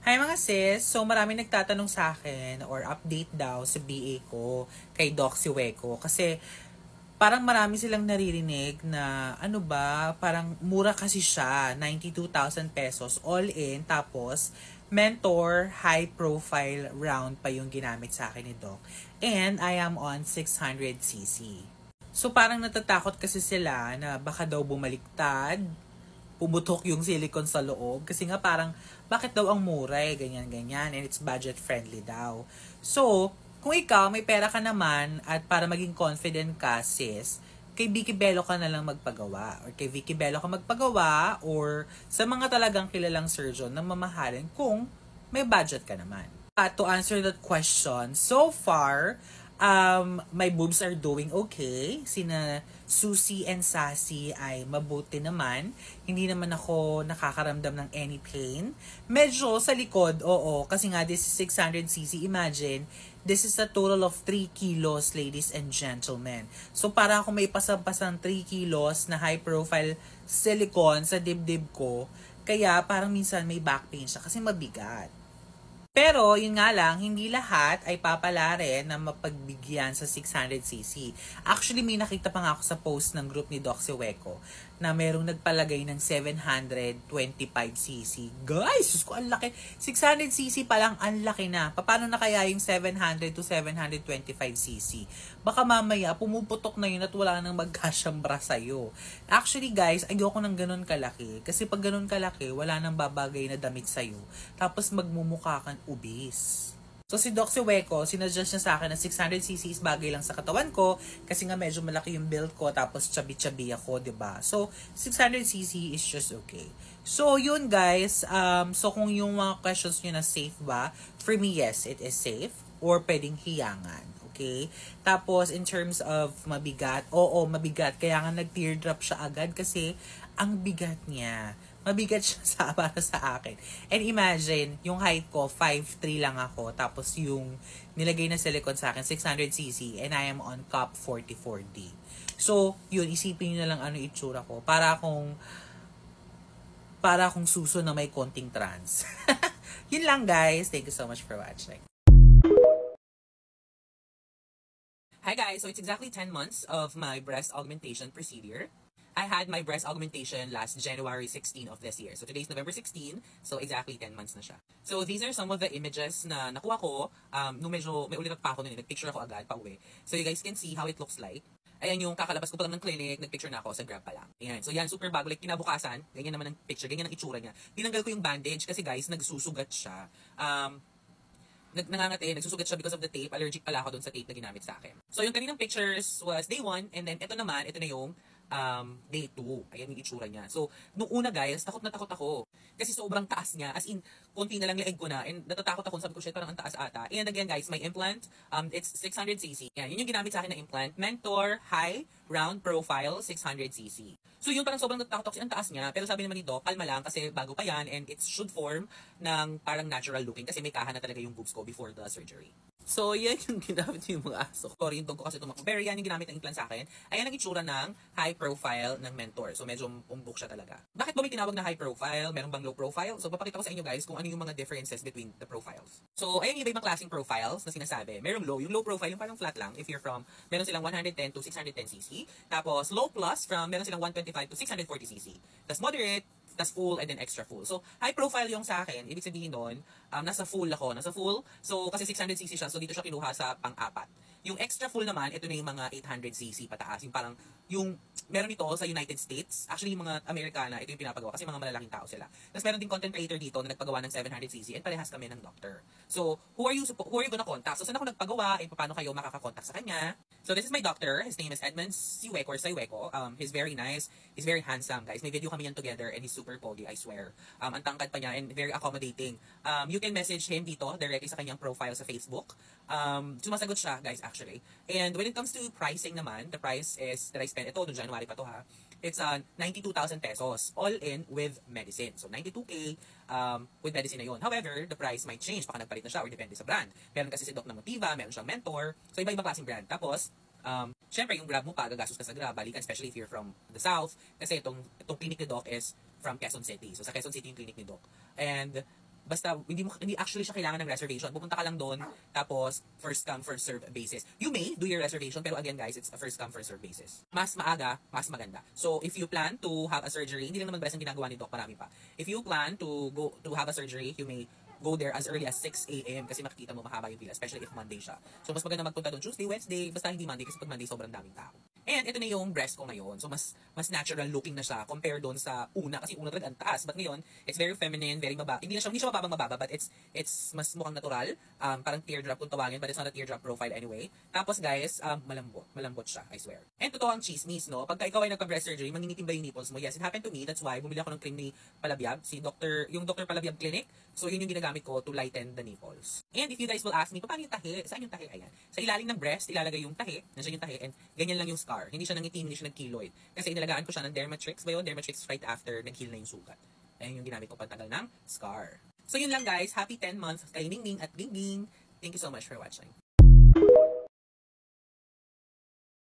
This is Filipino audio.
Hi mga sis! So marami nagtatanong sa akin or update daw sa BA ko kay Doc Siweco kasi parang marami silang naririnig na ano ba, parang mura kasi siya, 92,000 pesos all in, tapos mentor, high profile round pa yung ginamit sa akin ni Doc. And I am on 600cc. So parang natatakot kasi sila na baka daw bumaliktad, pumutok yung silicone sa loob. Kasi nga parang, bakit daw ang mura eh, ganyan-ganyan, and it's budget friendly daw. So, kung ikaw, may pera ka naman, at para maging confident ka, sis, kay Vicky Bello ka na lang magpagawa. Or kay Vicky Bello ka magpagawa, or sa mga talagang kilalang surgeon na mamahalin kung may budget ka naman. To answer that question, so far, my boobs are doing okay. Sina Susie and Sassy ay mabuti naman. Hindi naman ako nakakaramdam ng any pain. Medyo sa likod, oo. Kasi nga, this is 600cc. Imagine, this is a total of 3 kilos, ladies and gentlemen. So, para ako may pasang-pasang 3 kilos na high-profile silicone sa dibdib ko. Kaya, parang minsan may back pain siya kasi mabigat. Pero, yun nga lang, hindi lahat ay papala rin na mapagbigyan sa 600cc. Actually, may nakita pa nga ako sa post ng group ni Doc Siweco na merong nagpalagay ng 725cc. Guys, Diyos ko, ang laki. 600cc pa lang, ang laki na. Paano na kaya yung 700 to 725cc? Baka mamaya, pumuputok na yun at wala nang magkasyambra sa'yo. Actually, guys, ayoko ng ganun kalaki. Kasi pag ganun kalaki, wala nang babagay na damit sa'yo. Tapos magmumukha kang obese. So si Doc Siweco, sinadjust niya sa akin na 600cc is bagay lang sa katawan ko kasi nga medyo malaki yung build ko tapos chubby-chubby ako, 'di ba? So 600cc is just okay. So yun guys, so kung yung mga questions niyo na safe ba, for me yes, it is safe or pwedeng hiyangan. Okay? Tapos in terms of mabigat, oo, mabigat kaya nga nag-teardrop siya agad kasi ang bigat niya. Mabigat siya para sa akin. And imagine, yung height ko, 5'3 lang ako. Tapos yung nilagay na silicone sa akin, 600cc. And I am on cup 44D. So, yun, isipin nyo na lang ano itsura ko. Para akong suso na may konting trans. Yun lang guys. Thank you so much for watching. Hi guys, so it's exactly 10 months of my breast augmentation procedure. I had my breast augmentation last January 16 of this year. So today's November 16, so exactly 10 months na siya. So these are some of the images na nakuha ko. Nung medyo may ulit pa ako nun, nag-picture ako agad pa uwi. So you guys can see how it looks like. Ayan yung kakalabas ko pa lang ng clinic, nag-picture na ako sa Grab pa lang. Ayan. So yan, super bago. Like kinabukasan, ganyan naman ang picture, ganyan ang itsura niya. Tinanggal ko yung bandage kasi guys, nagsusugat siya. Nagsusugat siya because of the tape. Allergic pala ako dun sa tape na ginamit sa akin. So yung kaninang pictures was day 1, and then ito na yung day 2. Ayan yung itsura niya. So, nung una guys, takot na takot ako. Kasi sobrang taas niya. As in, konti na lang leeg ko na. And natatakot ako. Sabi ko, shit, parang ang taas ata. And again guys, my implant, it's 600cc. Yan, yun yung ginamit sa akin na implant. Mentor, high, round profile, 600cc. So yun, parang sobrang natatakot ako kasi ang taas niya. Pero sabi naman ni Doc, kalma lang kasi bago pa yan. And it should form ng parang natural looking. Kasi may kahan na talaga yung boobs ko before the surgery. So, yan yung ginamit yung mga aso. Sorry, yung dog ko kasi tumakbo. Pero yan yung ginamit ng implant sa akin. Ayan ang itsura ng high profile ng mentor. So, medyo umbok siya talaga. Bakit ba may tinawag na high profile? Meron bang low profile? So, papakita ko sa inyo guys kung ano yung mga differences between the profiles. So, ayan yung iba-ibang klaseng profiles na sinasabi. Merong low. Yung low profile, yung parang flat lang. If you're from, meron silang 110 to 610cc. Tapos, low plus from, meron silang 125 to 640cc. Tapos, moderate, tas full, and then extra full. So, high profile yung sa akin. Ibig sabihin nun, nasa full ako. Nasa full. So, kasi 600cc siya. So, dito siya kinuha sa pang-apat. Yung extra full naman, ito na yung mga 800cc pataas. Yung parang, meron ito sa United States. Actually, yung mga Amerikana, ito yung pinapagawa kasi mga malalaking tao sila. Tapos meron din content creator dito na nagpagawa ng 700cc and parehas kami ng doctor. So, who are you gonna contact? So, saan ako nagpagawa? Paano kayo makakakontakt sa kanya? So, this is my doctor. His name is Edmund Siweco or Siweco. He's very nice. He's very handsome, guys. May video kami yan together and he's super pogi, I swear. Ang tangkad pa niya and very accommodating. You can message him dito directly sa kanyang profile sa Facebook. Sumasagot siya, guys, actually. And when it comes to pricing naman, the price is that I spent, ito, noong January pa to ha, it's 92,000 pesos, all in with medicine. So, 92K with medicine na yun. However, the price might change. Baka nagpalit na siya or depende sa brand. Meron kasi si Doc na Motiva, meron siyang Mentor. So, iba-ibang klaseng brand. Tapos, syempre, yung Grab mo pa, gagastos ka sa Grab, balikan, especially if you're from the South. Kasi itong clinic ni Doc is from Quezon City. So, sa Quezon City yung clinic ni Doc. And Basta hindi actually siya kailangan ng reservation. Pupunta ka lang doon, tapos first come first serve basis. You may do your reservation, pero again guys, it's a first come first serve basis. Mas maaga, mas maganda. So if you plan to have a surgery, hindi lang naman breast ang ginagawa ni Doc, marami pa. If you plan to go to have a surgery, you may go there as early as 6 a.m. kasi makikita mo mahaba yung pila, especially if Monday siya. So mas maganda magpunta doon Tuesday, Wednesday, basta hindi Monday kasi pag Monday sobrang daming tao. And ito na yung breast ko ngayon. So mas natural looking na siya compare doon sa una kasi una talaga ang taas. But ngayon, it's very feminine, very mababa. Hindi siya mababang mababa, but it's mas mukhang natural. Parang teardrop kung tawagin, but it's not a teardrop profile anyway. Tapos guys, malambot siya, I swear. And totoo ang chismis, no? Pagka ikaw ay nagpa-breast surgery, manginitim ba yung nipples mo? Yes, it happened to me. That's why bumili ako ng cream ni Palabyab, yung Dr. Palabyab Clinic. So yun yung ginagamit ko to lighten the nipples. And if you guys will ask me, paano yung tahi? Saan yung tahi? Ayan. Sa ilalim ng breast, ilalagay yung tahi. Nandiyan yung tahi. And ganyan lang yung scar. Hindi siya nangitim, hindi siya nag-keloid. Kasi inalagaan ko siya ng Dermatrix ba yun? Dermatrix right after nag-heal na yung sugat. Ayan yung ginamit ko pagtagal ng scar. So yun lang guys. Happy 10 months kay Ningning at Bingbing. Thank you so much for watching.